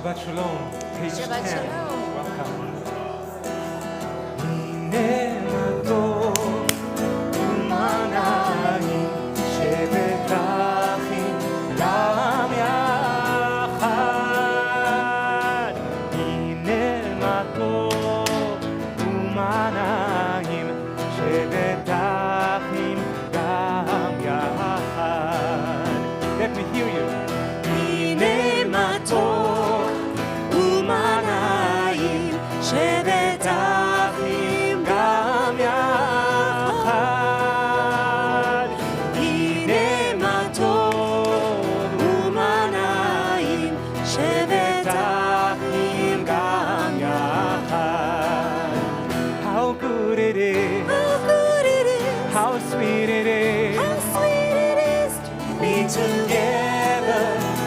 Shabbat Shalom. Page Shabbat 10. Shalom. Welcome. הנה מה טוב ומה נעים שבטחים גם יחד. הנה מה טוב ומה נעים שבטחים גם יחד. Let me hear you. הנה מה טוב ומה נעים שבטחים גם יחד. הנה מה טוב ומה נעים שבטחים גם יחד. How good it is, how sweet it is, to be together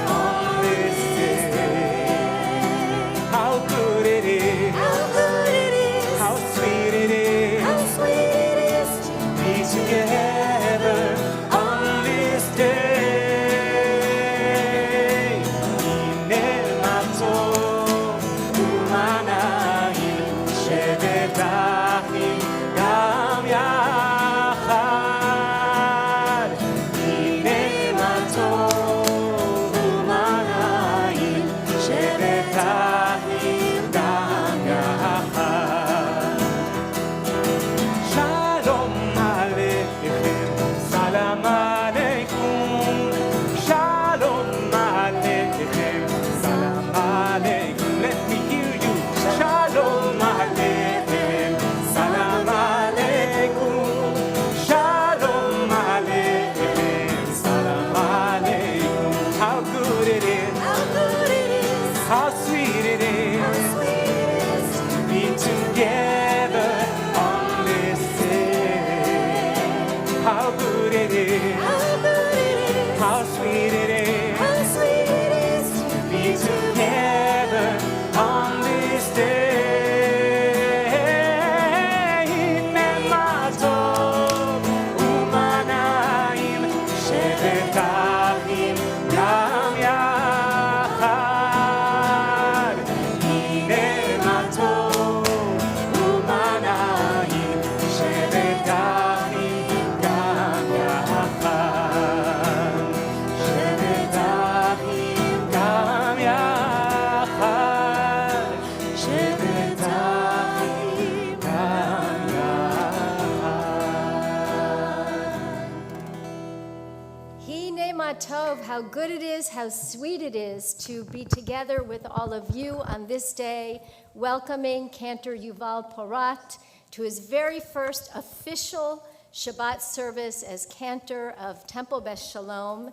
on this day. How good it is, how sweet it is, to be together on this day. הנה מה טוב ומה נעים שבטחים גם יחד. הנה מה טוב ומה נעים שבטחים גם יחד. שלום עליכם, סלאם עליכום. שלום עליכם, סלאם עליכום. Let me hear you. שלום עליכם, סלאם עליכום. שלום עליכם, סלאם עליכום. How good it is, how sweet it is, to be together on this day. How good it is, how sweet it is, to be together on this day. הנה מה טוב ומה נעים שבטחים גם יחד. הנה מה טוב ומה נעים שבטחים גם יחד. שבטחים גם יחד. שבטחים גם יחד. Hine Matov, how good it is, how sweet it is to be together with all of you on this day, welcoming Cantor Yuval Porat to his very first official Shabbat service as cantor of Temple Beth Shalom.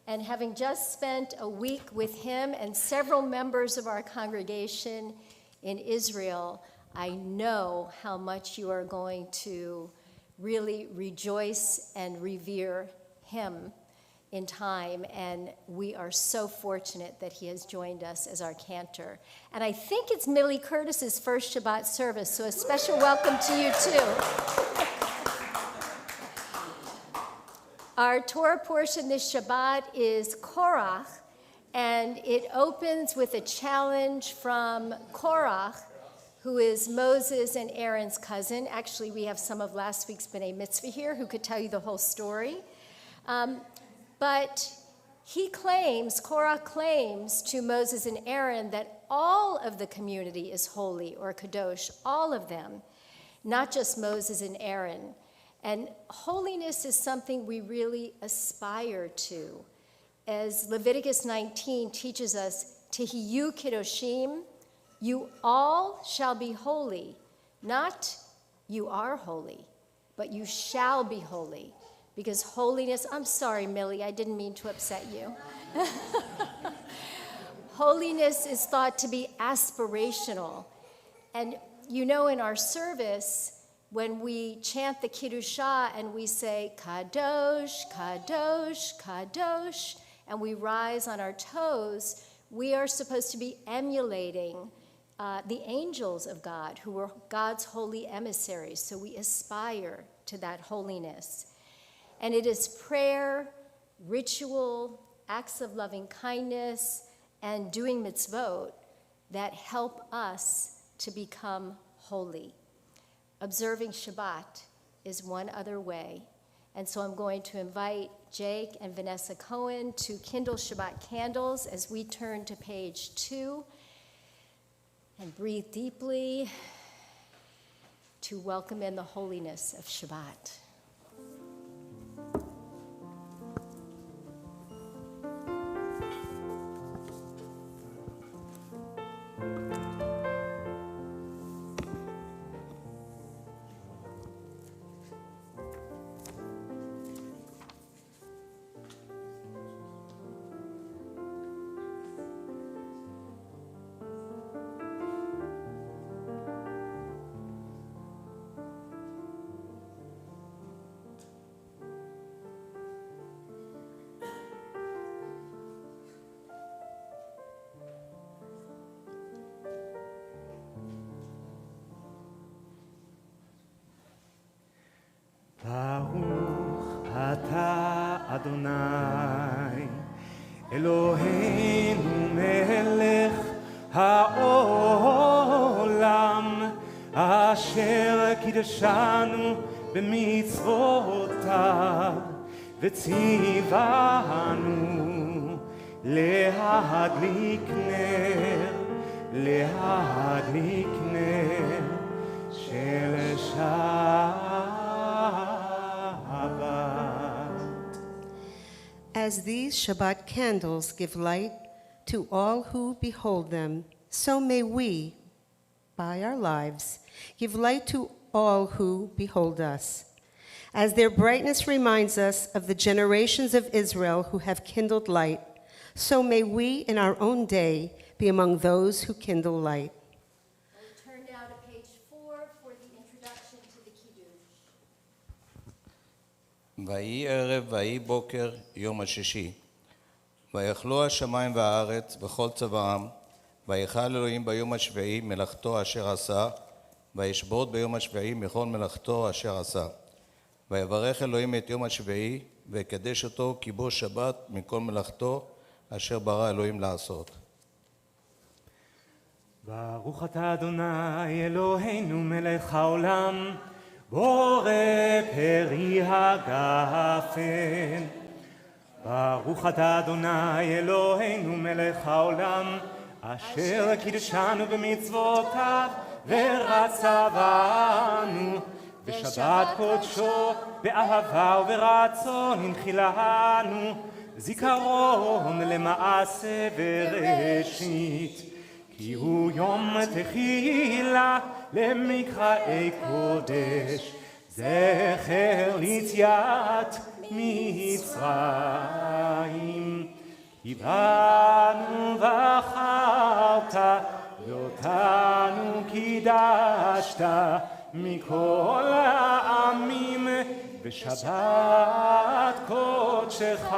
And having just spent a week with him and several members of our congregation in Israel, I know how much you are going to really rejoice and revere him in time, and we are so fortunate that he has joined us as our cantor. And I think it's Millie Curtis's first Shabbat service, so a special welcome to you too. Our Torah portion this Shabbat is Korach, and it opens with a challenge from Korach, who is Moses and Aaron's cousin. Actually, we have some of last week's B'nai Mitzvah here who could tell you the whole story. But Korah claims to Moses and Aaron that all of the community is holy or kadosh, all of them, not just Moses and Aaron. And holiness is something we really aspire to. As Leviticus 19 teaches us, Tehiyu Kedoshim, you all shall be holy, not you are holy, but you shall be holy. Because holiness, I'm sorry, Millie, I didn't mean to upset you. Holiness is thought to be aspirational. And you know, in our service, when we chant the Kiddushah and we say, Kadosh, Kadosh, Kadosh, and we rise on our toes, we are supposed to be emulating the angels of God, who were God's holy emissaries. So we aspire to that holiness. And it is prayer, ritual, acts of loving kindness, and doing mitzvot that help us to become holy. Observing Shabbat is one other way. And so I'm going to invite Jake and Vanessa Cohen to kindle Shabbat candles as we turn to page 2 and breathe deeply to welcome in the holiness of Shabbat. ברוך אתה אדוני אלוהינו מלך העולם אשר קידשנו במצוותיו וציוונו להדליק נר של שבת. As these Shabbat candles give light to all who behold them, so may we, by our lives, give light to all who behold us. As their brightness reminds us of the generations of Israel who have kindled light, so may we in our own day be among those who kindle light. We'll turn now to page 4 for the introduction to the Kiddush. ויהי ערב ויהי בוקר יום השישי. ויאכלו השמיים והארץ וכל צבאם, ויכל אלוהים ביום השביעי מלאכתו אשר עשה, וישבות ביום השביעי מכל מלאכתו אשר עשה. ויברך אלוהים את יום השביעי, ויקדש אותו כי בו שבת מכל מלאכתו אשר ברא אלוהים לעשות. ברוך אתה אדוני אלוהינו מלך העולם בורא פרי הגפן. ברוך אתה אדוני אלוהינו מלך העולם אשר קידשנו במצוותיו ורצה בנו בשבת קודשו באהבה וברצון הנחילנו זיכרון למעשה בראשית כי הוא יום תחילה למקראי קודש זכר ליציאת מצרים כי בנו בחרת ואותנו קידשת מכל העמים בשבת קודשך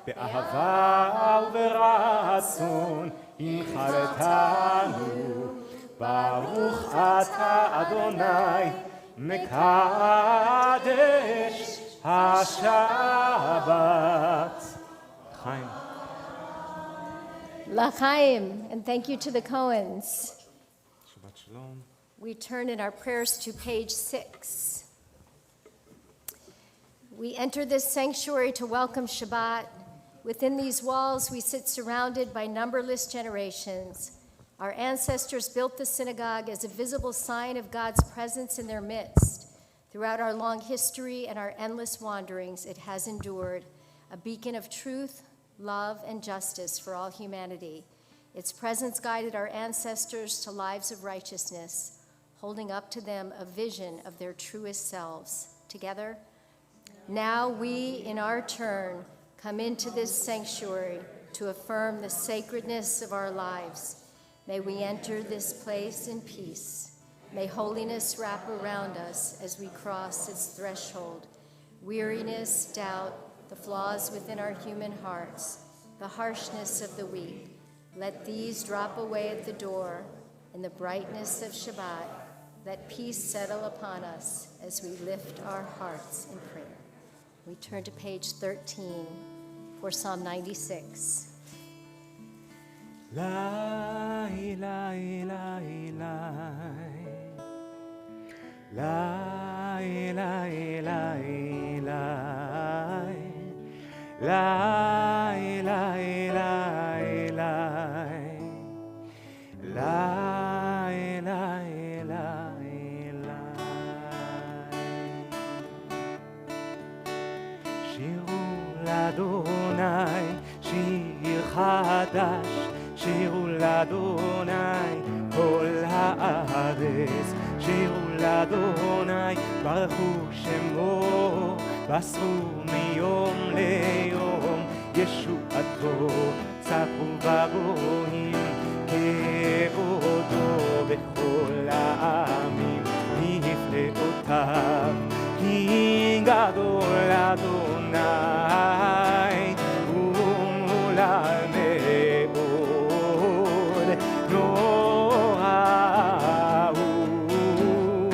באהבה וברצון הנחלתנו ברוך אתה אדוני מקדש השבת. חיים. L'chaim, and thank you to the Cohens. שבת שלום. We turn in our prayers to page 6. We enter this sanctuary to welcome Shabbat. Within these walls, we sit surrounded by numberless generations. Our ancestors built the synagogue as a visible sign of God's presence in their midst. Throughout our long history and our endless wanderings, it has endured, a beacon of truth, love, and justice for all humanity. Its presence guided our ancestors to lives of righteousness, holding up to them a vision of their truest selves. Together, now we, in our turn, come into this sanctuary to affirm the sacredness of our lives. May we enter this place in peace. May holiness wrap around us as we cross its threshold. Weariness, doubt, the flaws within our human hearts, the harshness of the weak, let these drop away at the door. In the brightness of Shabbat, let peace settle upon us as we lift our hearts in prayer. We turn to page 13 for Psalm 96. Lai, lai, lai, lai. Lai, lai, lai, lai. Lai, lai, lai, lai. Lai, lai, lai, lai. שירו לאדוני שיר חדש, שירו לאדוני כל הארץ, שירו לאדוני ברכו שמו, בסרו מיום ליום ישועתו, צפו בגויים כבודו בכל העמים נפלאותיו, כי גדול אדוני ומולל מאוד, נורא הוא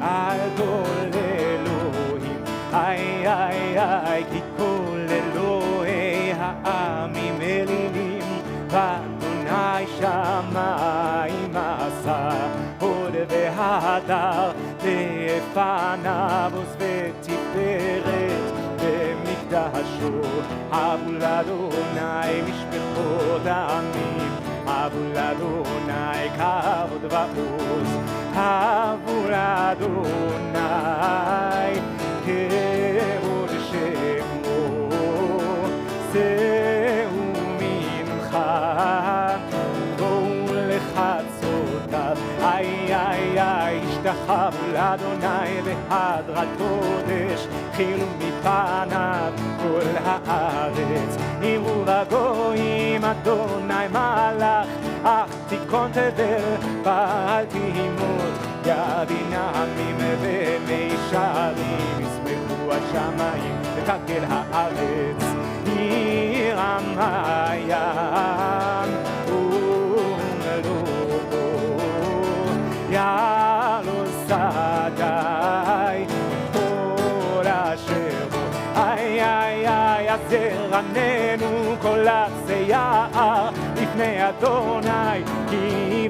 על כל אלוהים, איי איי איי, כי כל אלוהי העמים אלילים, ואדוני שמיים עשה, הוד והדר לפניו עוז ותפארת במקדשו. הבו לאדוני משפחות העמים, הבו לאדוני כבוד ועוז, הבו לאדוני כבוד שמו, שאו מנחה בואו לחצותיו, איי איי איי, השתחוו לאדוני בהדרת קודש, חילו מפניו כל הארץ, אמרו בגויים אדוני מלך, אך תיכון תבל ואל תימות, יבין העמים ומישרים, ישמחו השמיים ותגל הארץ, ירם הים ומלואו, יעלו שדי כל אשר בו, איי איי איי, אז ירננו כל עצי יער לפני אדוני, כי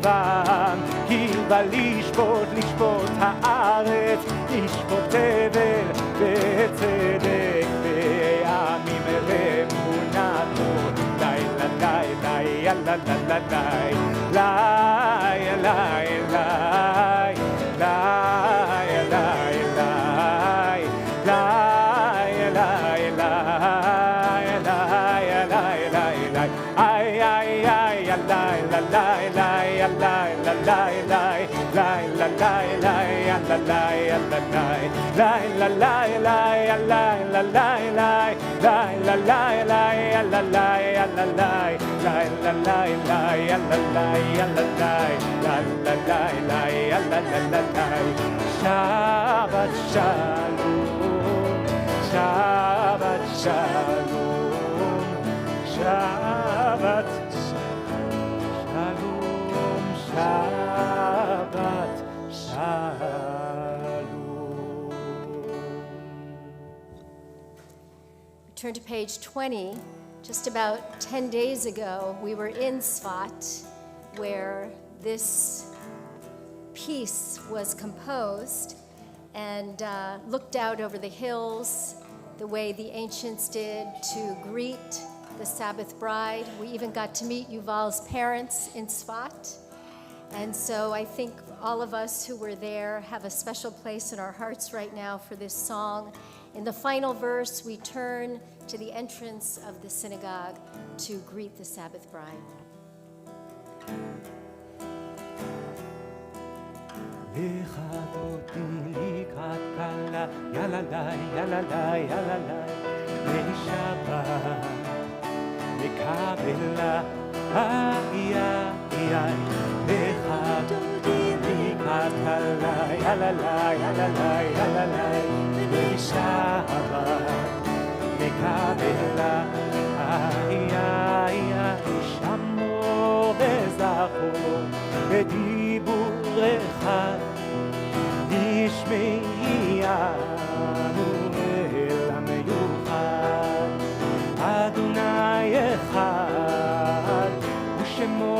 בא לשפוט, לשפוט הארץ, לשפוט תבל וצדק בעמים ואמונתו, לי לי לי לי יאללה לי לי לי לי Shabbat shalom, Shabbat shalom, Shabbat shalom, Shabbat shalom. Turn to page 20. Just about 10 days ago, we were in Tzfat, where this piece was composed, and looked out over the hills the way the ancients did to greet the Sabbath bride. We even got to meet Yuval's parents in Tzfat. And so I think all of us who were there have a special place in our hearts right now for this song. In the final verse, we turn to the entrance of the synagogue to greet the Sabbath bride. לכבותי לקראת כלה, יללי, יללי, יללי, לשבת, לקבלה, איי, איי, לכבותי לקראת כלה, יללי, יללי, יללי, לשבת, לקבלה, איי, איי, שמור וזכור, בדיבורך תשמענו אל המיוחד, אדוני אחד ושמו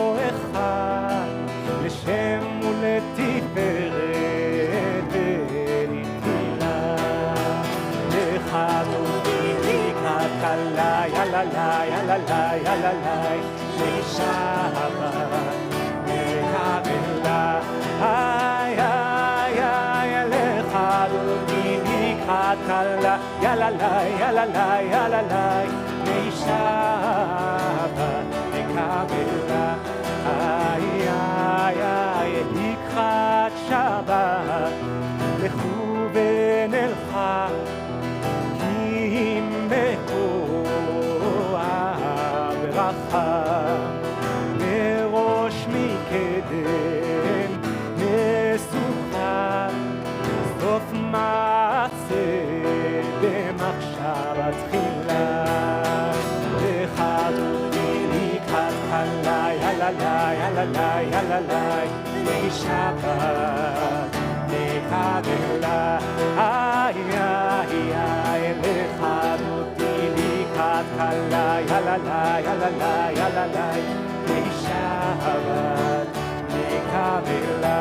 Shabbat מקבלה איי איי איי לחדותי לקראת כלה יללי יללי יללי משבת מקבלה איי איי איי לקראת שבת לכו ונלכה כי מקור הברכה מראש מקדם מסוכה סוף מעשה במחשבה תחילה לחדותי לקראת כלה יללי יללי יללי משבת מקבלה איי איי איי לחדותי לקראת כלה יללי יללי יללי משבת מקבלה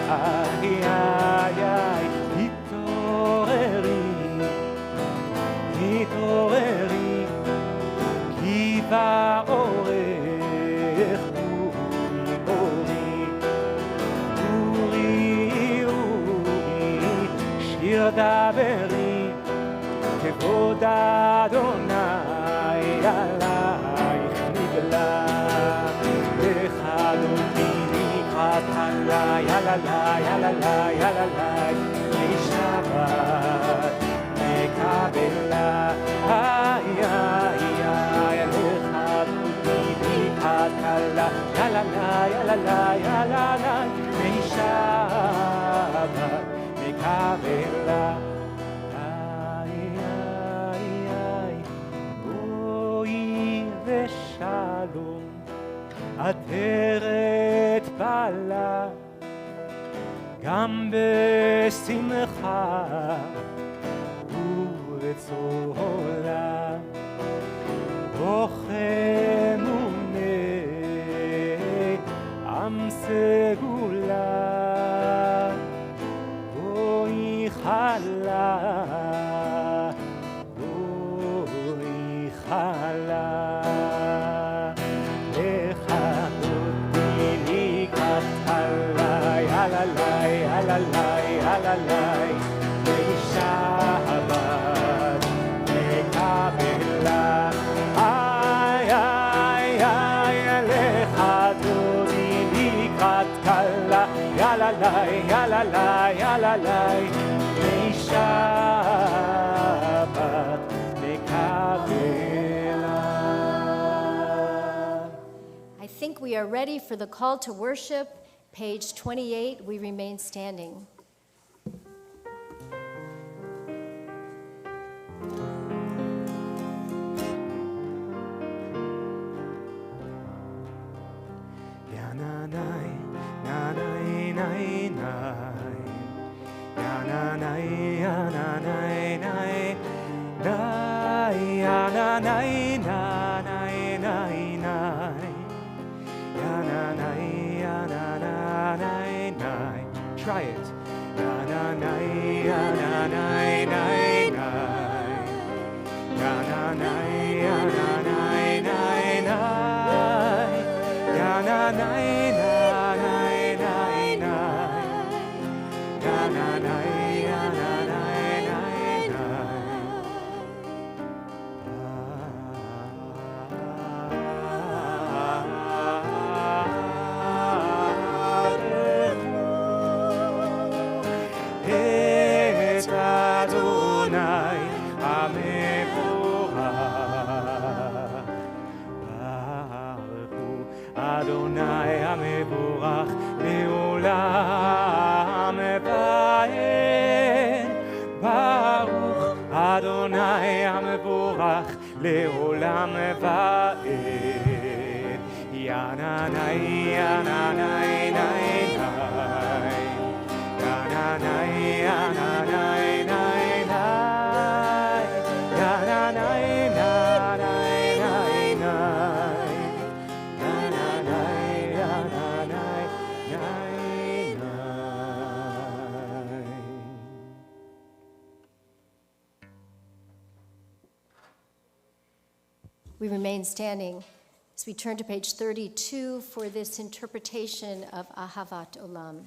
איי איי איי התעוררי התעוררי כי באורך שיר דברי כבוד אדוני עלייך נגלה לחדותי לקראת כלה יללי יללי יללי משבת מקבלה איי איי איי לחדותי לקראת כלה יללי יללי יללי משבת מקבלה איי איי איי בואי ושלום עטרת בעלה גם בשמחה ובצהלה תוך אמוני עם סגולה חלה בואי חלה לחדותי לקראת כלה יללי יללי יללי משבת מקבלה איי איי איי לחדותי לקראת כלה יללי יללי יללי Shabbat Mekabela. I think we are ready for the call to worship. Page 28, we remain standing. Yananai, nanai, nai, nai. Yananai, yananai, nai, nai, yananai, nanai, nai, nai. Yananai, yananai, nai. Try it. Yananai, yananai, nai, nai. Yananai, yananai, nai, nai. Yananai, nanai, nai, nai. Yananai, yananai, nai, nai. את אדוני המבורך ברכו אדוני המבורך לעולם ועד ברוך אדוני המבורך לעולם ועד ינני ינני ני ני ינני ינני ני ני ינני ינני We remain standing as we turn to page 32 for this interpretation of Ahavat Olam.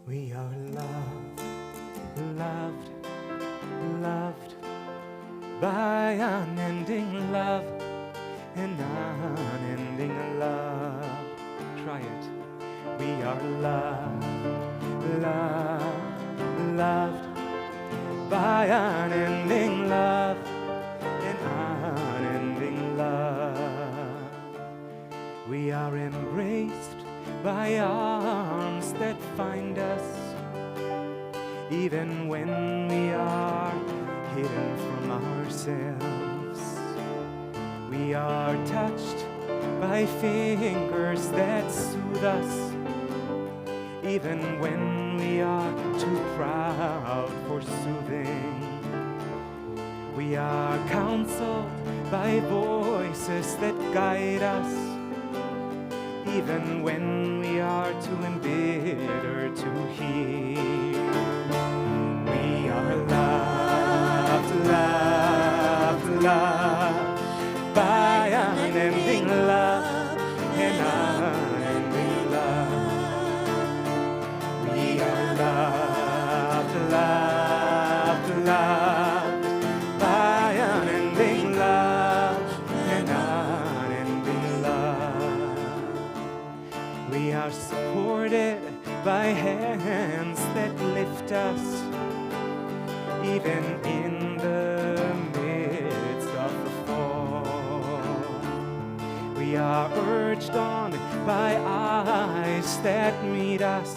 We are loved, loved, loved by unending love, an unending love. Try it. We are loved, loved, loved by unending love, an unending love. We are embraced by arms that find us, even when we are hidden from ourselves. We are touched by fingers that soothe us, even when we are too proud for soothing. We are counseled by voices that guide us, even when we are too embittered to hear. We are loved, loved, loved by unending love, and unending love. We are loved, loved, loved by unending love, and unending love. We are supported by hands that lift us, even in the midst of the fall. We are urged on by eyes that meet us,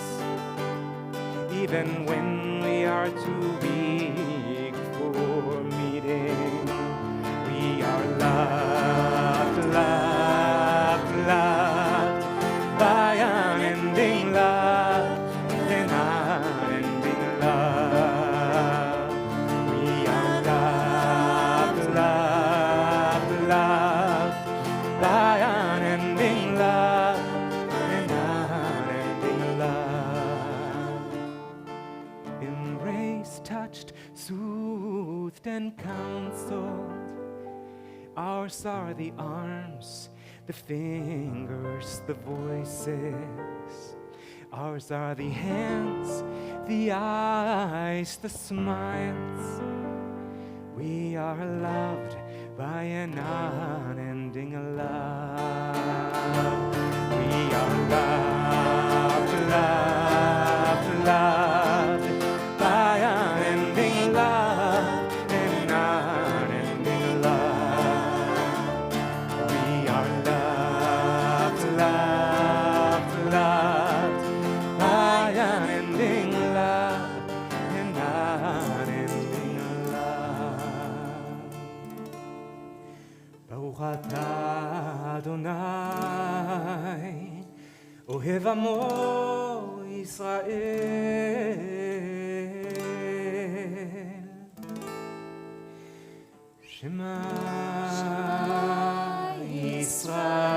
even when we are too weak for meeting. We are loved, loved, loved by unending love, and unending love. We are loved, loved, loved by unending love, and unending love. Embraced, touched, soothed, and counseled. Ours are the arms, the fingers, the voices. Ours are the hands, the eyes, the smiles. We are loved by an unending love. We are loved, loved, loved by unending love, an unending love. We are loved, loved, loved by unending love, an unending love. Baruch atah Adonai, Ohev Amo Yisrael. Shema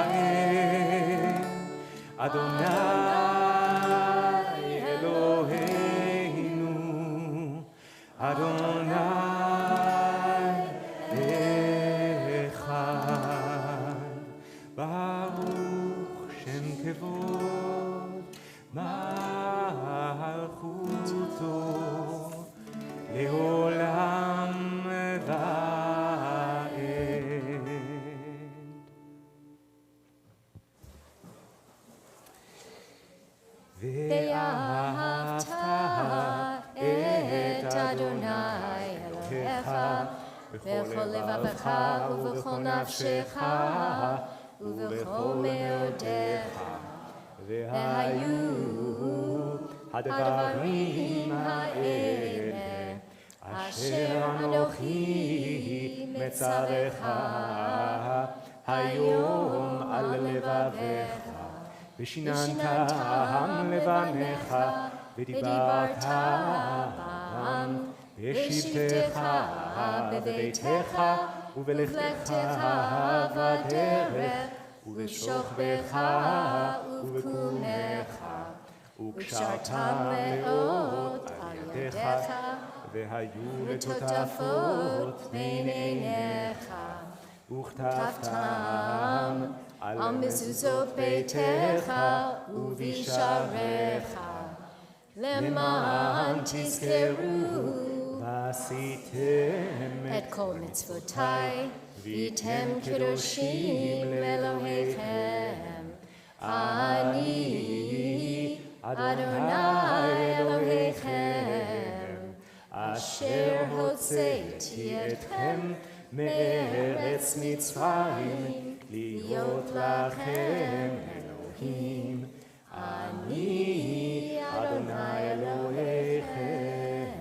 Yisrael, Adonai Eloheinu, Adonai Echad. Baruch Shem Kevod Malchuto Leolam Va'ed. Ve'ahavta et Adonai Elohecha b'chol levavecha u'b'chol nafshecha u'b'chol me'odecha ve'hayu הדברים האלה אשר אנוכי מצווך היום על לבביך ושיננתם לבניך ודיברת בם בשבתך בביתך ובלכתך בדרך ובשוכבך ובקומך וקשרת מאוד על ידיך, ידיך, והיו וטוטפות לטוטפות בין בין עיניך. וכתבתם על מזוזות ביתך ובשעריך, למען תזכרו ועשיתם את כל מצוותיי, והייתם קדושים לאלוהיכם. אני אדוני אלוהיכם, אשר הוצאתי אתכם מארץ מצרים, להיות לכם אלוהים. אני אדוני אלוהיכם.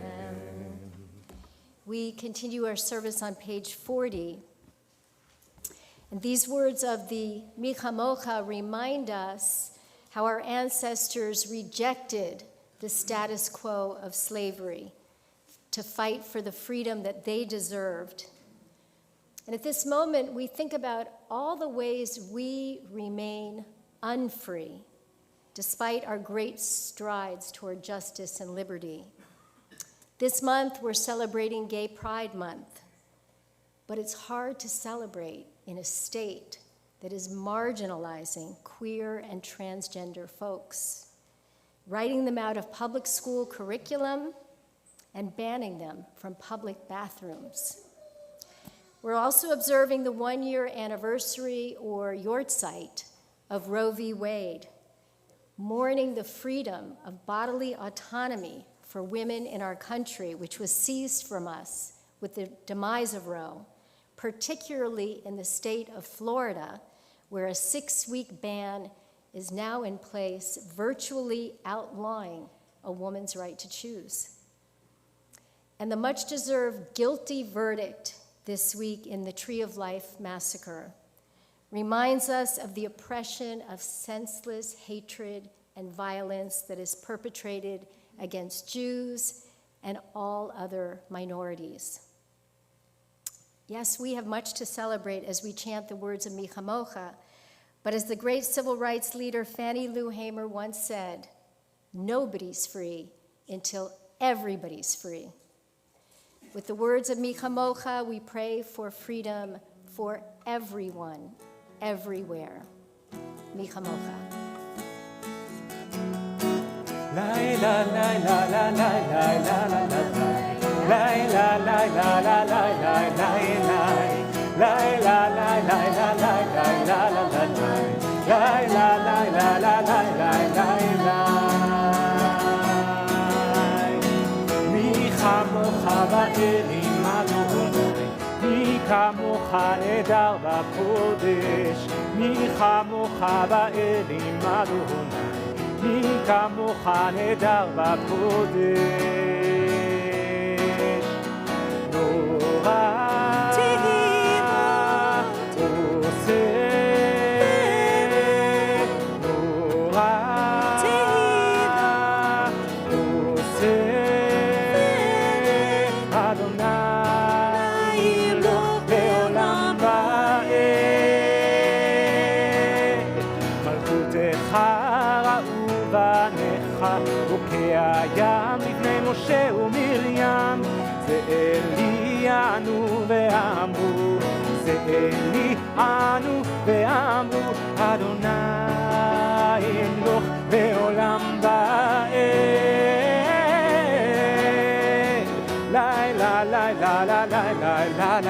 We continue our service on page 40. And these words of the Michamocha remind us how our ancestors rejected the status quo of slavery to fight for the freedom that they deserved. And at this moment, we think about all the ways we remain unfree, despite our great strides toward justice and liberty. This month, we're celebrating Gay Pride Month, but it's hard to celebrate in a state that is marginalizing queer and transgender folks, writing them out of public school curriculum and banning them from public bathrooms. We're also observing the one-year anniversary or Yortzeit of Roe v. Wade, mourning the freedom of bodily autonomy for women in our country, which was seized from us with the demise of Roe, particularly in the state of Florida, where a 6-week ban is now in place, virtually outlawing a woman's right to choose. And the much-deserved guilty verdict this week in the Tree of Life massacre reminds us of the oppression of senseless hatred and violence that is perpetrated against Jews and all other minorities. Yes, we have much to celebrate as we chant the words of Michamocha, but as the great civil rights leader Fannie Lou Hamer once said, nobody's free until everybody's free. With the words of Michamocha, we pray for freedom for everyone, everywhere. Michamocha. לילה, לילה, לילה, לילה, לילה, לילה, לילה, מי כמוך באלים אדוני, מי כמוך נהדר בקודש, מי כמוך באלים אדוני, מי כמוך נהדר בקודש. נורא הים לפני משה ומרים, זה אלי ענו ואמרו, זה אלי ענו ואמרו, אדוני ימלוך לעולם ועד. לילה לילה לילה לילה לילה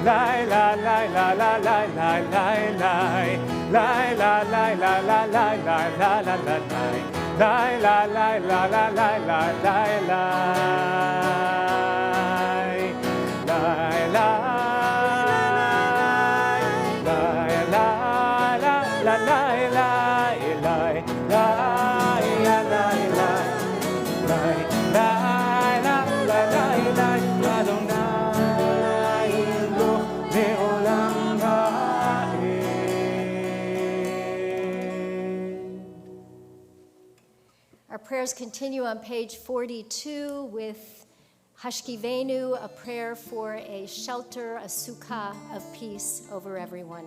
לילה לילה לילה לילה לילה לילה Lai lai lai lai lai lai lai lai lai lai Our prayers continue on page 42 with Hashkivenu, a prayer for a shelter, a sukkah of peace over everyone.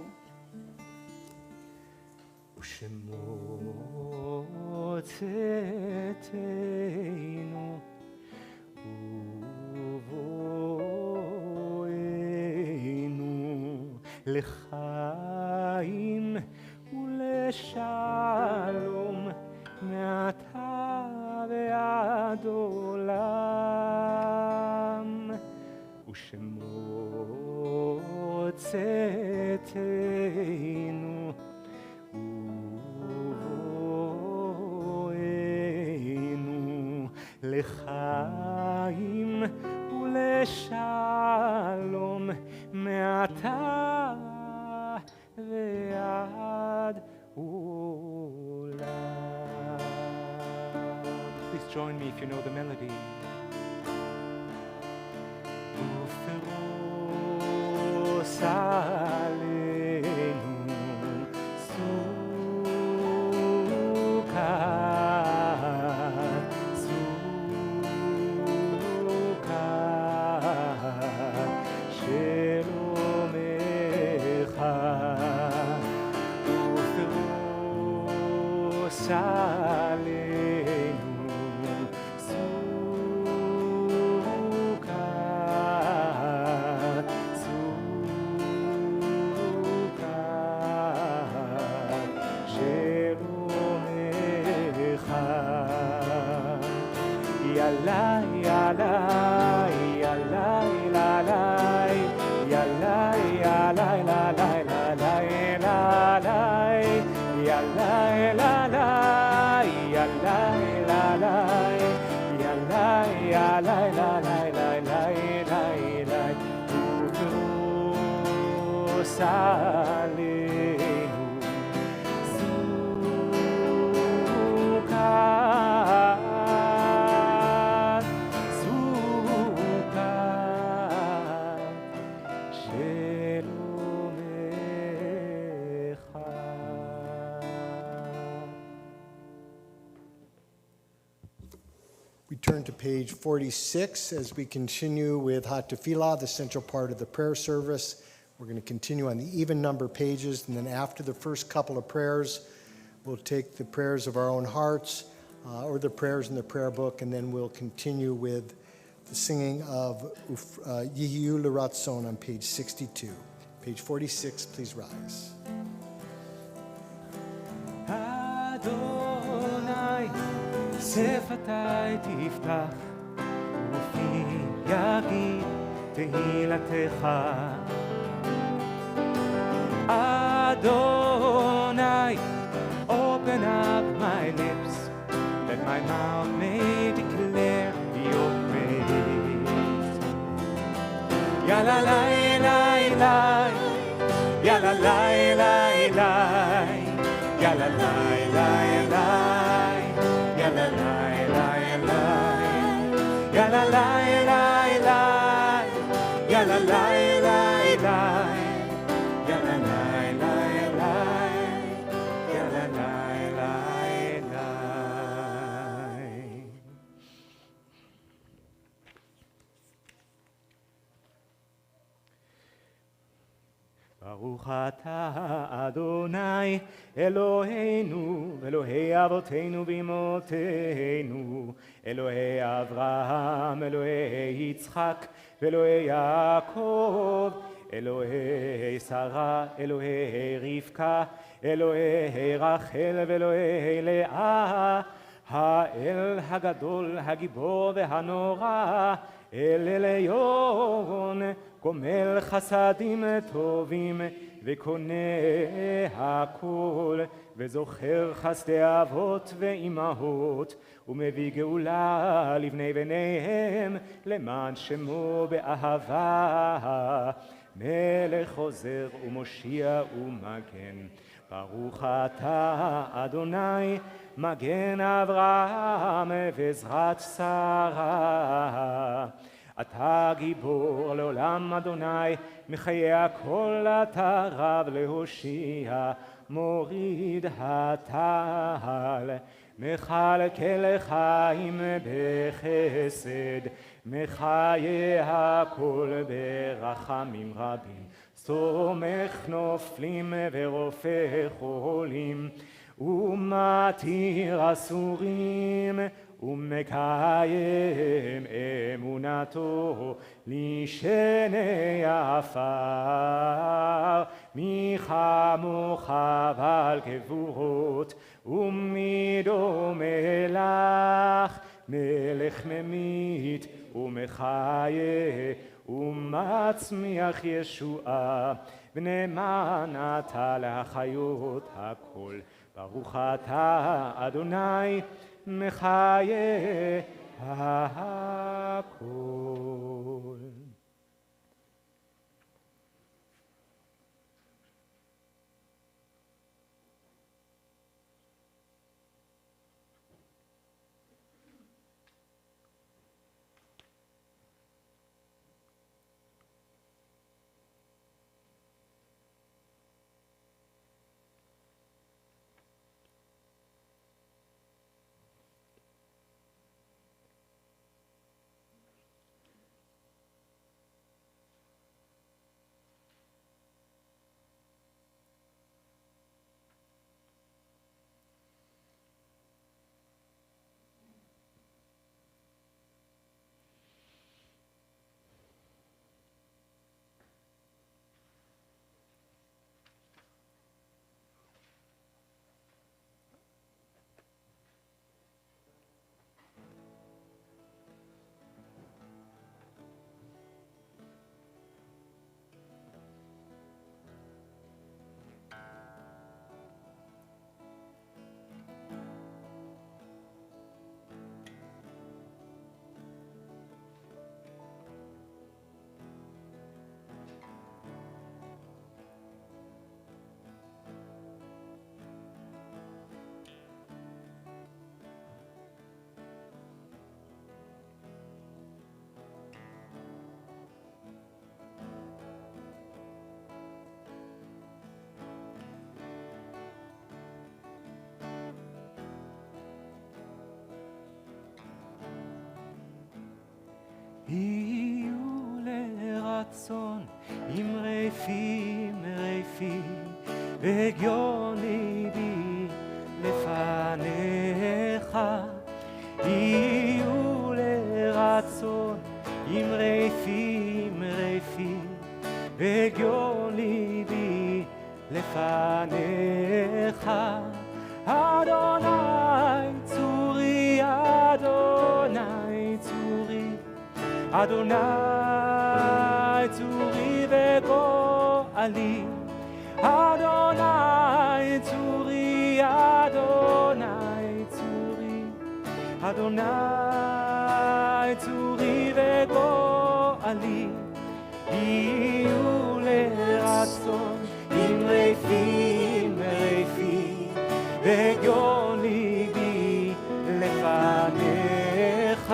ושמו צאתנו ובואנו לחיים ולשלום מעתה ועד עולם ושמו צאתנו ובואנו לחיים ולשלום מעתה ועד עולם. Please join me if you know the melody. ופרוס עלינו We turn to page 46 as we continue with HaTefillah, the central part of the prayer service. We're going to continue on the even number pages, and then after the first couple of prayers, we'll take the prayers of our own hearts or the prayers in the prayer book, and then we'll continue with the singing of Yihiyu L'Ratzon on page 62. Page 46, please rise. Adonai, שפתי תפתח, ופי יגיד תהילתך. Adonai, open up my lips, that my mouth may declare your praise. Ya la la la la, ya la la la la, ya la la la la. Ya la la la la, ya la la la la, ya la la la la, ya la la la la, ya la la la la. ברוך אתה אדוני אלוהינו אלוהי אבותינו ואמותינו אלוהי אברהם אלוהי יצחק ואלוהי יעקב אלוהי שרה אלוהי רבקה אלוהי רחל ואלוהי לאה האל הגדול הגיבור והנורא אל עליון גומל חסדים טובים וקונה הכל וזוכר חסדי אבות ואימהות ומביא גאולה לבני בניהם למען שמו באהבה מלך עוזר ומושיע ומגן ברוך אתה אדוני מגן אברהם ועזרת שרה אתה גיבור לעולם אדוני מחיי הכל אתה רב להושיע מוריד הטל מחלקי לחיים בחסד מחיי הכל ברחמים רבים סומך נופלים ורופא חולים, ומתיר אסורים, ומקיים אמונתו לשני עפר. מי כמוך בעל גבורות, ומי דומה לך, מלך ממית ומחיה, ומצמיח ישועה, ונאמן אתה להחיות הכל. ברוך אתה אדוני מחיה הכל. יהיו לרצון עם רפים רפים, והגיון ליבי לפניך. יהיו לרצון עם רפים רפים, והגיון ליבי לפניך. אדוני צורי, אדוני צורי, אדוני צורי וגואלי. אדוני צורי, אדוני צורי, אדוני צורי וגואלי. יהיו לרצון עם רפים רפים, והגיון ליבי לפניך.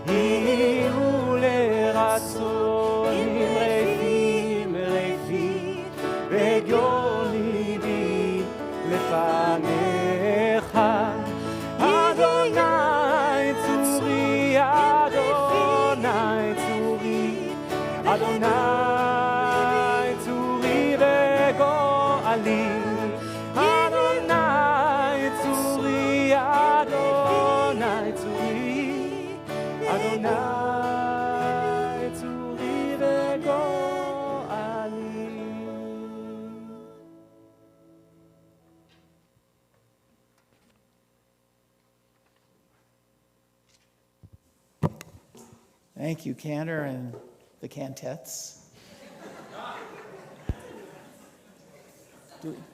יהיו לרצון עם רפים רפים, והגיון ליבי לפניך. אדוני צורי, אדוני צורי, אדוני צורי וגואלי. אדוני צורי, אדוני צורי, אדוני צורי וגואלי. Thank you, Cantor and the Cantettes.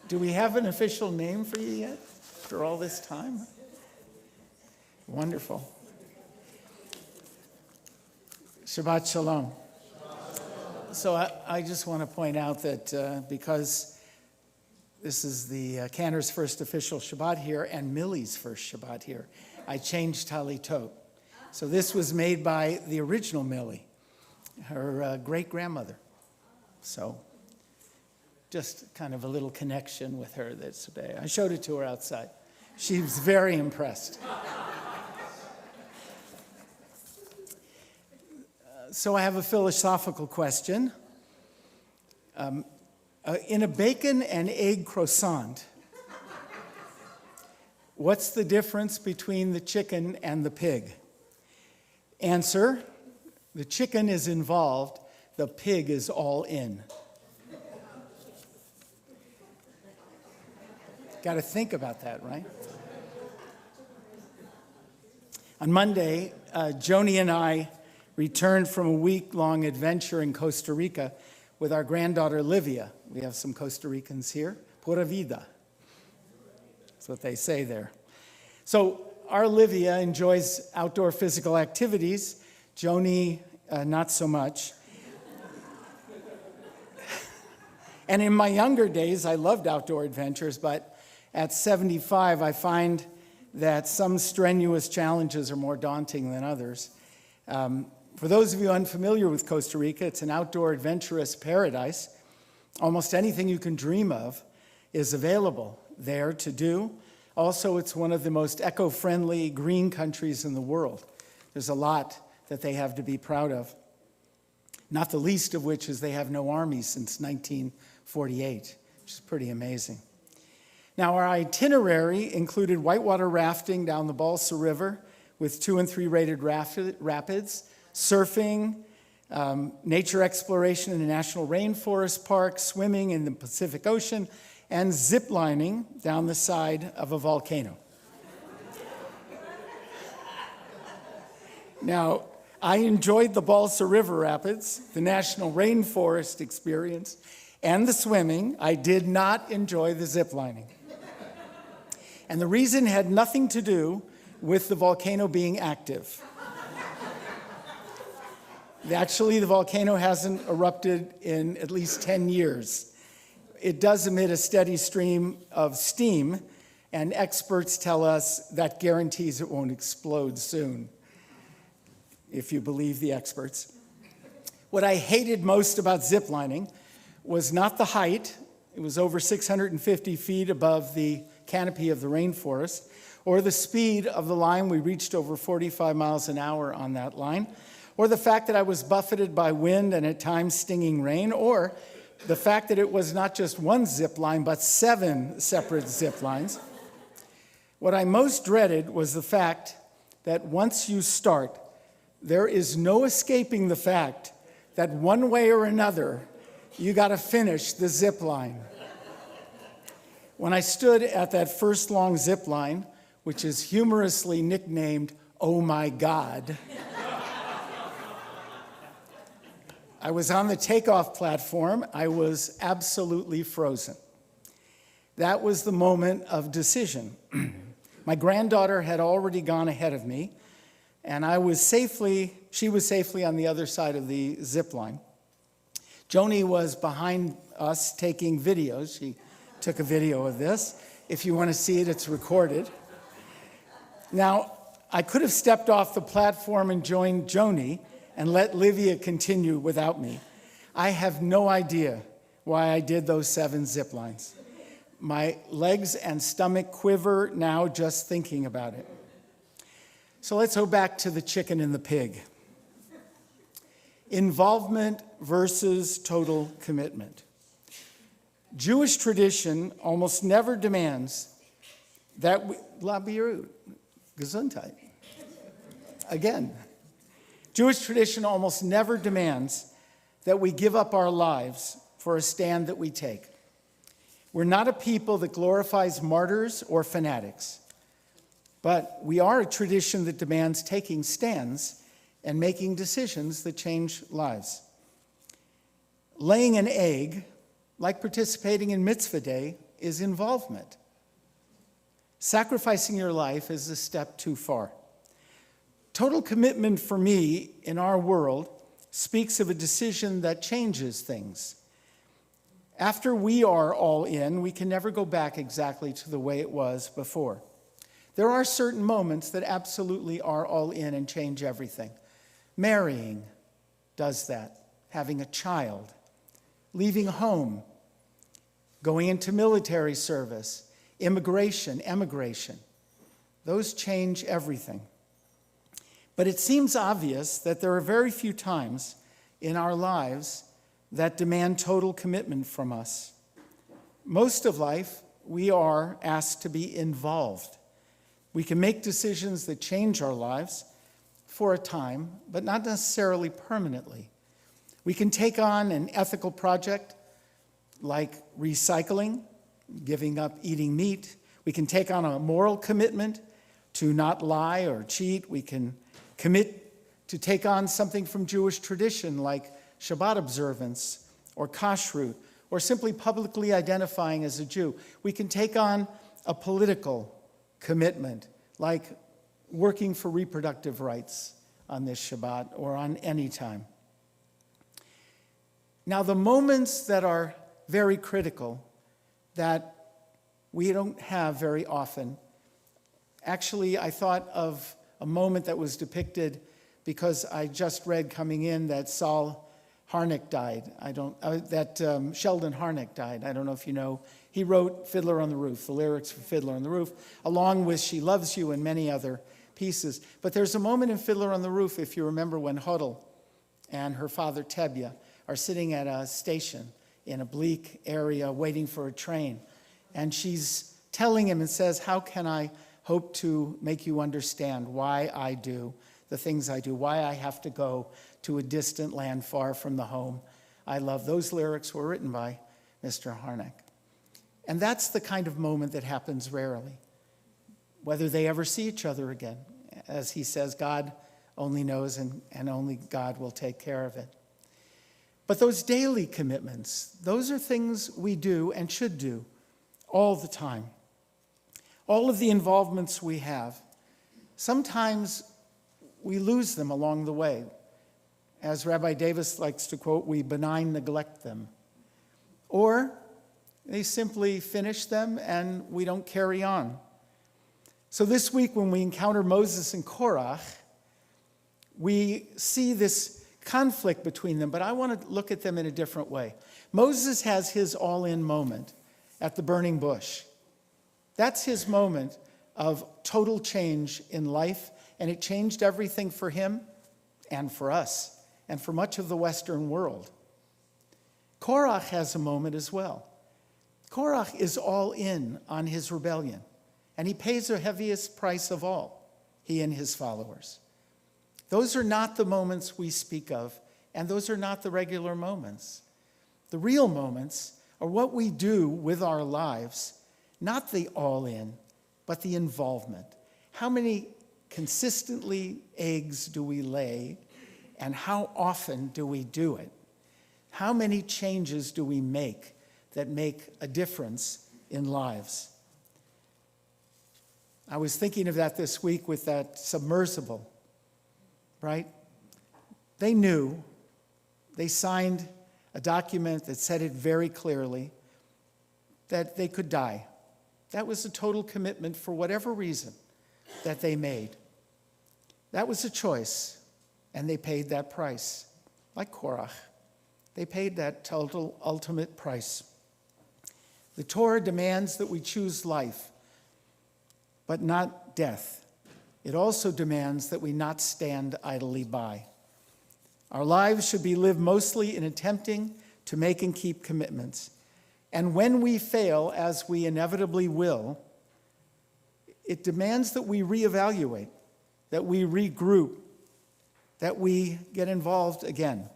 Do we have an official name for you yet after all this time? Wonderful. Shabbat Shalom. So I just want to point out that because this is the Cantor's first official Shabbat here and Millie's first Shabbat here, I changed Talitot. So this was made by the original Millie, her great-grandmother. So just kind of a little connection with her that's today. I showed it to her outside. She was very impressed. So I have a philosophical question. In a bacon and egg croissant, what's the difference between the chicken and the pig? Answer, the chicken is involved, the pig is all in. Got to think about that, right? On Monday, Joni and I returned from a week-long adventure in Costa Rica with our granddaughter, Livia. We have some Costa Ricans here. Pura vida. That's what they say there. So our Livia enjoys outdoor physical activities. Joni, not so much. And in my younger days, I loved outdoor adventures, but at 75, I find that some strenuous challenges are more daunting than others. For those of you unfamiliar with Costa Rica, it's an outdoor adventurous paradise. Almost anything you can dream of is available there to do. Also, it's one of the most eco-friendly green countries in the world. There's a lot that they have to be proud of, not the least of which is they have no army since 1948, which is pretty amazing. Now, our itinerary included whitewater rafting down the Balsa River with 2 and 3 rated rapids, surfing, nature exploration in the National Rainforest Park, swimming in the Pacific Ocean, and zip-lining down the side of a volcano. Now, I enjoyed the Balsa River Rapids, the National Rainforest experience, and the swimming. I did not enjoy the zip-lining. And the reason had nothing to do with the volcano being active. Actually, the volcano hasn't erupted in at least 10 years. It does emit a steady stream of steam, and experts tell us that guarantees it won't explode soon, if you believe the experts. What I hated most about ziplining was not the height. It was over 650 feet above the canopy of the rainforest, or the speed of the line. We reached over 45 miles an hour on that line, or the fact that I was buffeted by wind and at times stinging rain, or the fact that it was not just one zip line, but 7 separate zip lines. What I most dreaded was the fact that once you start, there is no escaping the fact that one way or another, you got to finish the zip line. When I stood at that first long zip line, which is humorously nicknamed, "Oh my God," I was on the takeoff platform. I was absolutely frozen. That was the moment of decision. My granddaughter had already gone ahead of me, and she was safely on the other side of the zip line. Joni was behind us taking videos. She took a video of this. If you want to see it, it's recorded. Now, I could have stepped off the platform and joined Joni and let Livia continue without me. I have no idea why I did those 7 zip lines. My legs and stomach quiver now just thinking about it. So let's go back to the chicken and the pig. Involvement versus total commitment. Jewish tradition almost never demands that we, Gesundheit. Again, Jewish tradition almost never demands that we give up our lives for a stand that we take. We're not a people that glorifies martyrs or fanatics, but we are a tradition that demands taking stands and making decisions that change lives. Laying an egg, like participating in Mitzvah Day, is involvement. Sacrificing your life is a step too far. Total commitment for me in our world speaks of a decision that changes things. After we are all in, we can never go back exactly to the way it was before. There are certain moments that absolutely are all in and change everything. Marrying does that. Having a child. Leaving home. Going into military service. Immigration, emigration. Those change everything. But it seems obvious that there are very few times in our lives that demand total commitment from us. Most of life, we are asked to be involved. We can make decisions that change our lives for a time, but not necessarily permanently. We can take on an ethical project like recycling, giving up eating meat. We can take on a moral commitment to not lie or cheat. We can commit to take on something from Jewish tradition like Shabbat observance or kashrut, or simply publicly identifying as a Jew. We can take on a political commitment like working for reproductive rights on this Shabbat or on any time. Now, the moments that are very critical that we don't have very often, actually, I thought of a moment that was depicted because I just read coming in that Saul Harnick died. Sheldon Harnick died. I don't know if you know. He wrote Fiddler on the Roof, the lyrics for Fiddler on the Roof, along with She Loves You and many other pieces. But there's a moment in Fiddler on the Roof, if you remember, when Hodel and her father Tebya are sitting at a station in a bleak area waiting for a train. And she's telling him and says, "How can I hope to make you understand why I do the things I do, why I have to go to a distant land far from the home I love." Those lyrics were written by Mr. Harnick. And that's the kind of moment that happens rarely. Whether they ever see each other again, as he says, God only knows and only God will take care of it. But those daily commitments, those are things we do and should do all the time. All of the involvements we have, sometimes we lose them along the way. As Rabbi Davis likes to quote, we benign neglect them. Or they simply finish them and we don't carry on. So this week when we encounter Moses and Korach, we see this conflict between them, but I want to look at them in a different way. Moses has his all-in moment at the burning bush. That's his moment of total change in life, and it changed everything for him and for us and for much of the Western world. Korach has a moment as well. Korach is all in on his rebellion, and he pays the heaviest price of all, he and his followers. Those are not the moments we speak of, and those are not the regular moments. The real moments are what we do with our lives, not the all-in, but the involvement. How many consistently eggs do we lay, and how often do we do it? How many changes do we make that make a difference in lives? I was thinking of that this week with that submersible, right? They knew, they signed a document that said it very clearly that they could die. That was a total commitment for whatever reason that they made. That was a choice, and they paid that price, like Korach. They paid that total ultimate price. The Torah demands that we choose life, but not death. It also demands that we not stand idly by. Our lives should be lived mostly in attempting to make and keep commitments. And when we fail, as we inevitably will, it demands that we reevaluate, that we regroup, that we get involved again.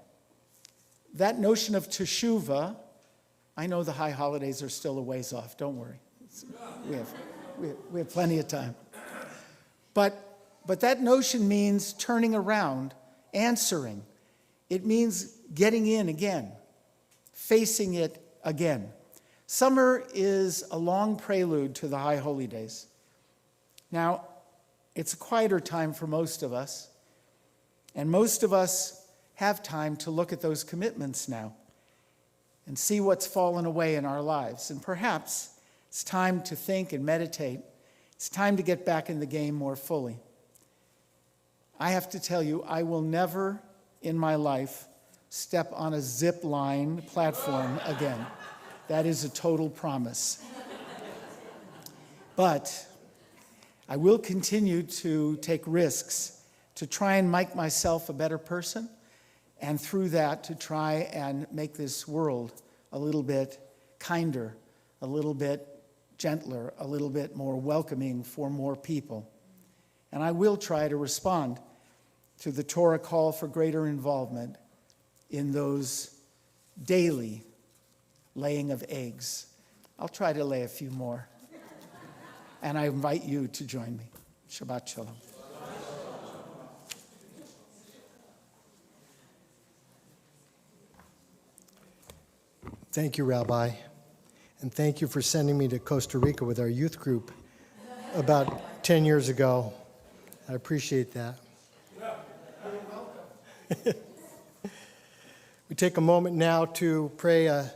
That notion of teshuvah, I know the high holidays are still a ways off, don't worry. We have plenty of time. But that notion means turning around, answering. It means getting in again, facing it again. Summer is a long prelude to the high holy days. Now, it's a quieter time for most of us, and most of us have time to look at those commitments now and see what's fallen away in our lives. And perhaps it's time to think and meditate. It's time to get back in the game more fully. I have to tell you, I will never in my life step on a zip line platform again. That is a total promise. But I will continue to take risks to try and make myself a better person and through that to try and make this world a little bit kinder, a little bit gentler, a little bit more welcoming for more people. And I will try to respond to the Torah call for greater involvement in those daily laying of eggs. I'll try to lay a few more. And I invite you to join me. Shabbat Shalom. Thank you, Rabbi. And thank you for sending me to Costa Rica with our youth group about 10 years ago. I appreciate that. We take a moment now to pray a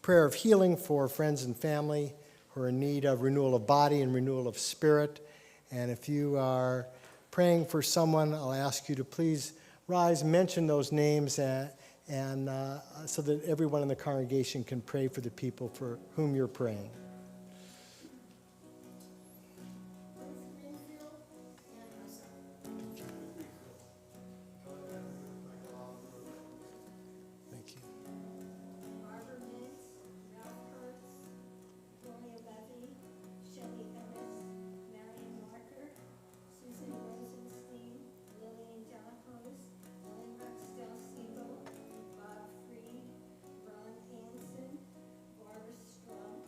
prayer of healing for friends and family who are in need of renewal of body and renewal of spirit. And if you are praying for someone, I'll ask you to please rise, mention those names, and so that everyone in the congregation can pray for the people for whom you're praying. Thank you. Barbara Mintz, Ralph Kurtz, Gloria Levy, Shelley Ellis, Marion Marker, Susan Rosenstein, Lillian Delahose, Ellen Ruxdell Siegel, Bob Freed, Ron Hansen, Barbara Strum,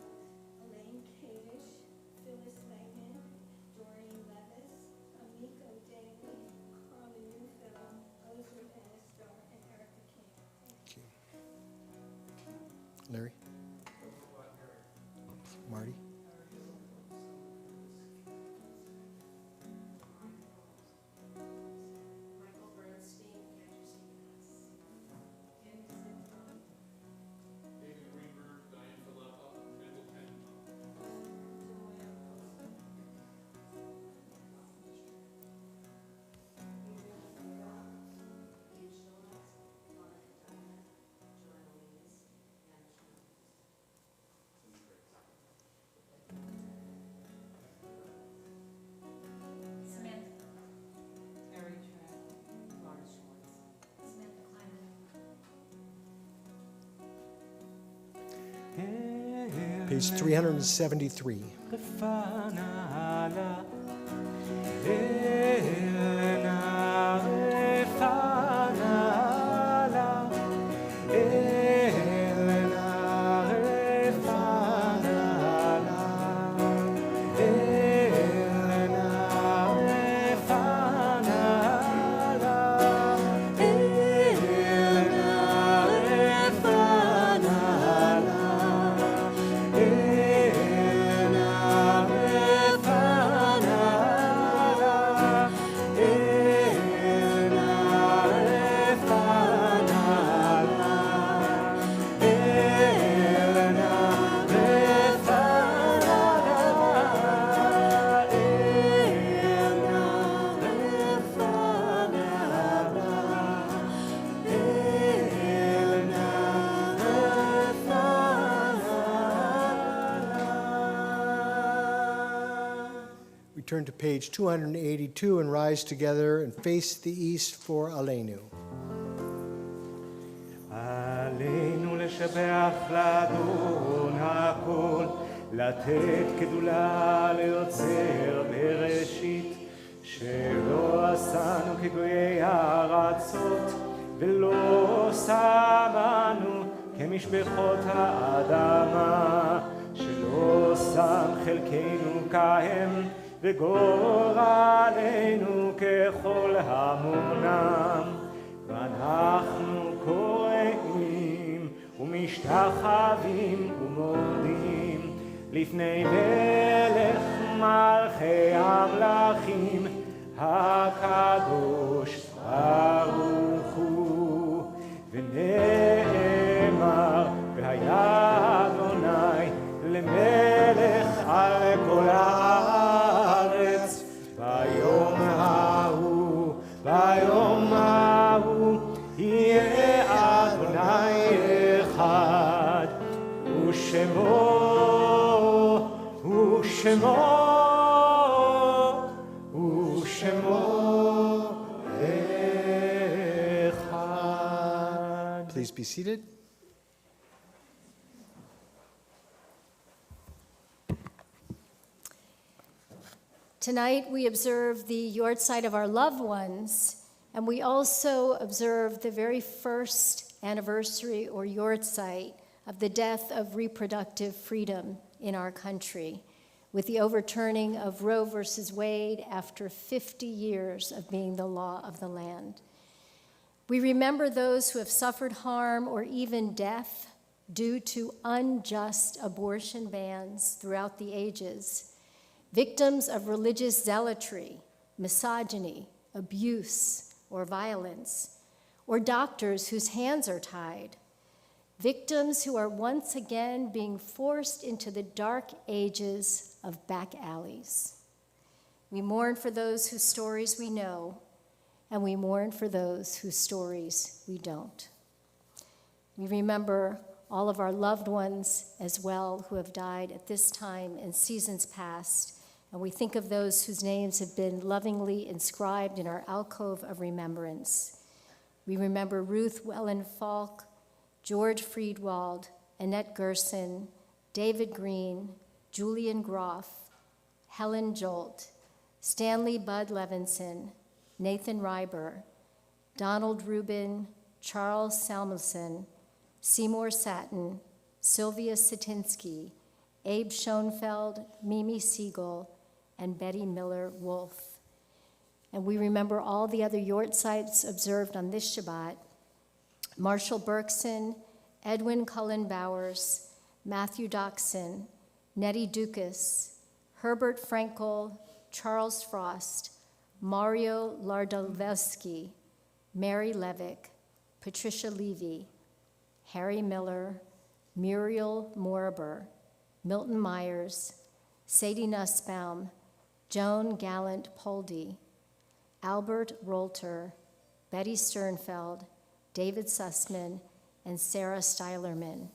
Elaine Kadish, Phyllis Legman, Doreen Levis, Amiko Daly, Carla Newfeld, Ozer Bannister, and Erica King. Thank you. Larry? Marty? Michael Bernstein, Andrew Stevens. David Greenberg, Diane Filippa, Randall Penn. Smith. Harry Trapp, Laura Schwartz. Samantha Kleiman. Page 373. We turn to page 282 and rise together and face the east for Aleinu. עלינו לשבח לאדון הכל, לתת גדולה ליוצר בראשית, שלא עשנו כגויי הארצות, ולא שמנו כמשפחות האדמה, שלא שם חלקנו כהם, וגורלנו ככל המונם. ואנחנו קוראים ומשתחווים ומודים לפני מלך מלכי המלכים הקדוש ברוך הוא. ונאמר והיה אדוני למלך על כל הארץ ביום ההוא יהיה אדוני אחד ושמו אחד. be seated. Tonight, we observe the yahrzeit of our loved ones, and we also observe the very first anniversary or yahrzeit of the death of reproductive freedom in our country, with the overturning of Roe versus Wade after 50 years of being the law of the land. We remember those who have suffered harm or even death due to unjust abortion bans throughout the ages, victims of religious zealotry, misogyny, abuse, or violence, or doctors whose hands are tied, victims who are once again being forced into the dark ages of back alleys. We mourn for those whose stories we know, and we mourn for those whose stories we don't. We remember all of our loved ones as well who have died at this time in seasons past, and we think of those whose names have been lovingly inscribed in our alcove of remembrance. We remember Ruth Wellen Falk, George Friedwald, Annette Gerson, David Green, Julian Groff, Helen Jolt, Stanley Bud Levinson, Nathan Reiber, Donald Rubin, Charles Salmonson, Seymour Satin, Sylvia Satinsky, Abe Schoenfeld, Mimi Siegel, and Betty Miller Wolfe. And we remember all the other yahrzeits observed on this Shabbat: Marshall Berkson, Edwin Cullen Bowers, Matthew Doxson, Nettie Dukas, Herbert Frankel, Charles Frost, Mario Lardovsky, Mary Levick, Patricia Levy, Harry Miller, Muriel Morber, Milton Myers, Sadie Nussbaum, Joan Gallant Poldy, Albert Rolter, Betty Sternfeld, David Sussman, and Sarah Steilerman.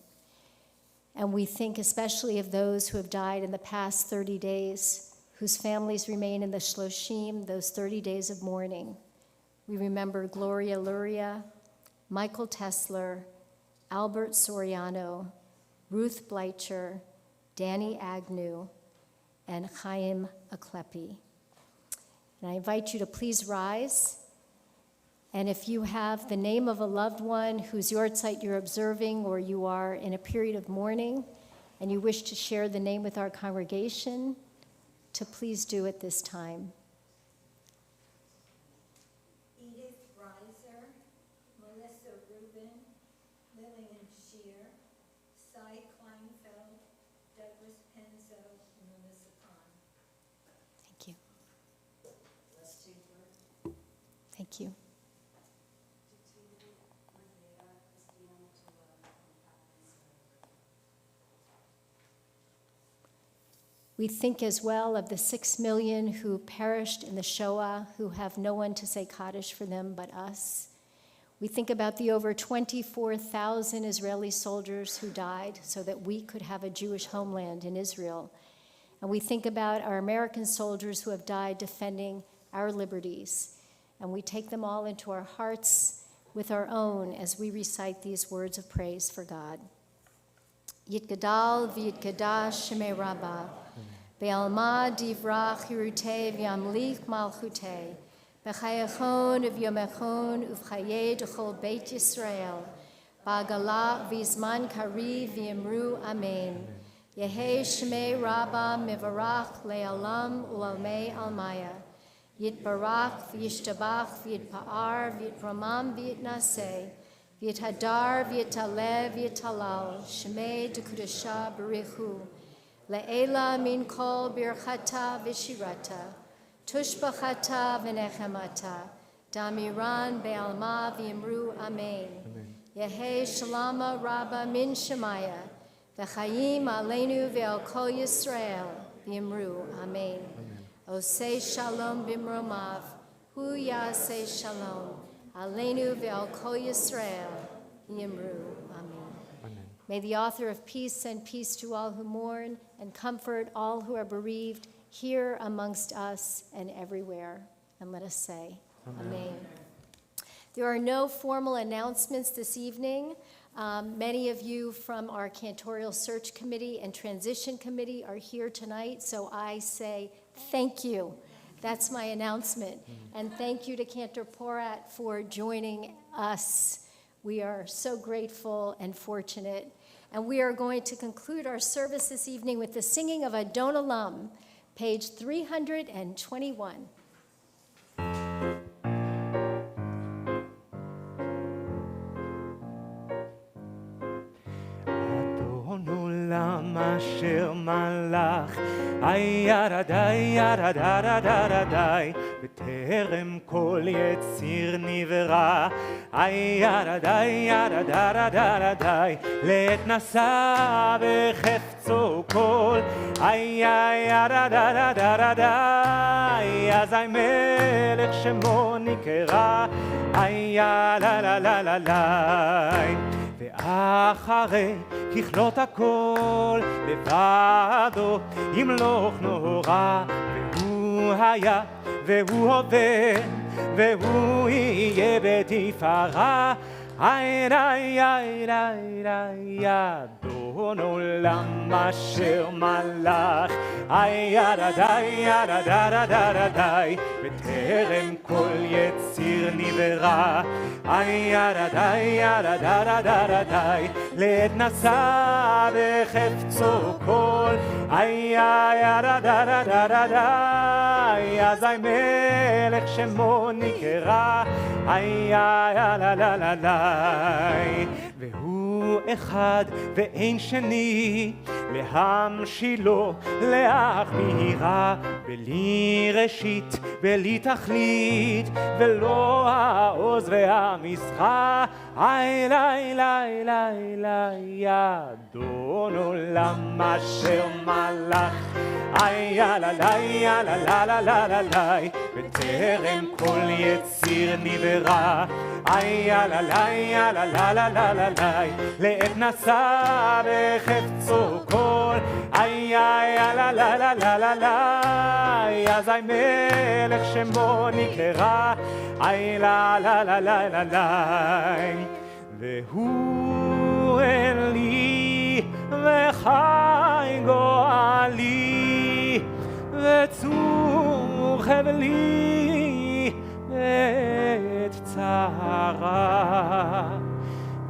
And we think especially of those who have died in the past 30 days, whose families remain in the Shloshim, those 30 days of mourning. We remember Gloria Luria, Michael Tesler, Albert Soriano, Ruth Bleicher, Danny Agnew, and Chaim Aklepi. And I invite you to please rise. And if you have the name of a loved one whose yahrzeit you're observing, or you are in a period of mourning and you wish to share the name with our congregation, to please do at this time. Edith Reiser, Melissa Rubin, Lillian Shear, Cy Kleinfeld, Douglas Penzo, and Melissa Kahn. Thank you. Thank you. We think as well of the 6 million who perished in the Shoah, who have no one to say Kaddish for them but us. We think about the over 24,000 Israeli soldiers who died so that we could have a Jewish homeland in Israel. And we think about our American soldiers who have died defending our liberties. And we take them all into our hearts with our own as we recite these words of praise for God. Yitgadal v'yitgadash shemei Rabbah, be'alma divrach hirutei v'yamlich malchutei, b'chayachon v'yomechon uv'chayei d'chol beit Yisrael, ba'gala v'zman kari v'yimru amen. Yehei shemei Rabbah mivarach le'alam u'almei almaya. Yitbarach v'yishtabach v'yitpa'ar v'yitramam v'yitnaseh, v'yithadar v'yitalev v'yitalal, shemei d'kudasha b'richu, le'ela min kol birchata v'shirata, tushbachata v'nechemata, damiran be'alma v'yimru amen. Yehei shalama rabba min shemaya, v'chayim aleinu ve'al kol Yisrael, v'yimru amen. Osei shalom bimromav, hu yaseh shalom, aleinu ve'al kol Yisrael, yimru, amen. May the author of peace send peace to all who mourn and comfort all who are bereaved here amongst us and everywhere. And let us say, amen. There are no formal announcements this evening. Many of you from our Cantorial Search Committee and Transition Committee are here tonight, so I say thank you. That's my announcement. And thank you to Cantor Porat for joining us. We are so grateful and fortunate. And we are going to conclude our service this evening with the singing of Adon Olam, page 321. אשר מלך, ירדי, בטרם כל יציר נברא, ירדי, לעת נשא בחפצו כל, ירדי, אזי מלך שמו נקרא, ואחרי ככלות הכל לבדו ימלוך נורא, והוא היה והוא הווה והוא יהיה בתפארה. אדון עולם אשר מלך, ירדי, בטרם כל יציר נברא, ירדי, לעת נשא בחפצו כל, ירדי, אזי מלך שמו נקרא, והוא אחד ואין שני, להמשילו, להכבירה, בלי ראשית, בלי תכלית, ולא העוז והמסחר. אדון עולם אשר מלך, בטרם כל יציר נברא, לעת נשא בחפצו כל, אזי מלך שמו נקרא, והוא אלי וחי גואלי וצור חבלי בעת צרה,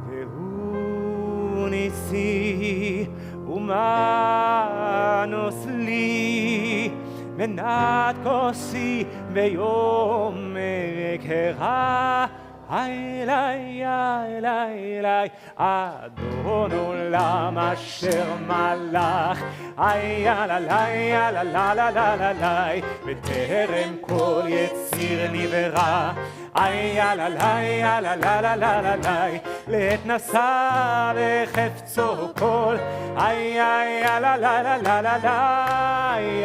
והוא ניסי ומנוס לי, מנת כוסי ביום קרא. אדון עולם אשר מלך, בטרם כל יציר נברא, לעת נשא בחפצו כל,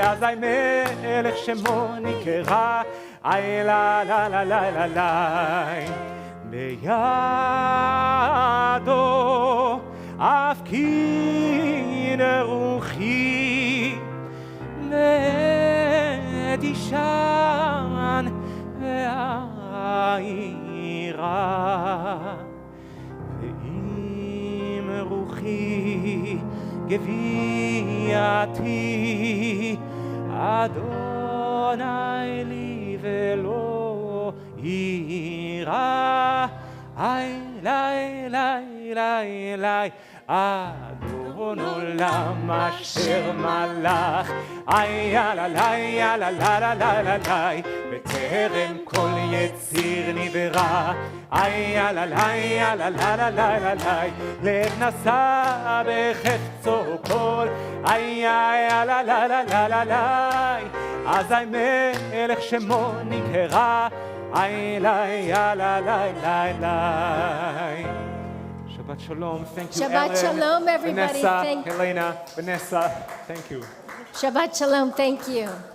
אזי מלך שמו נקרא, בידו אפקין רוחי, ותישן והעירה, ואם רוחי גוויעתי, אדוני לי ולא יירא. אדון עולם אשר מלך, בטרם כל יציר נברא, לעת נשא בחפצו כל, אזי מלך שמו נקרא, Shabbat Shalom. Thank you, Shabbat Ellen, Shalom, everybody. Vanessa, Helena, Vanessa. Thank you. Shabbat Shalom, thank you.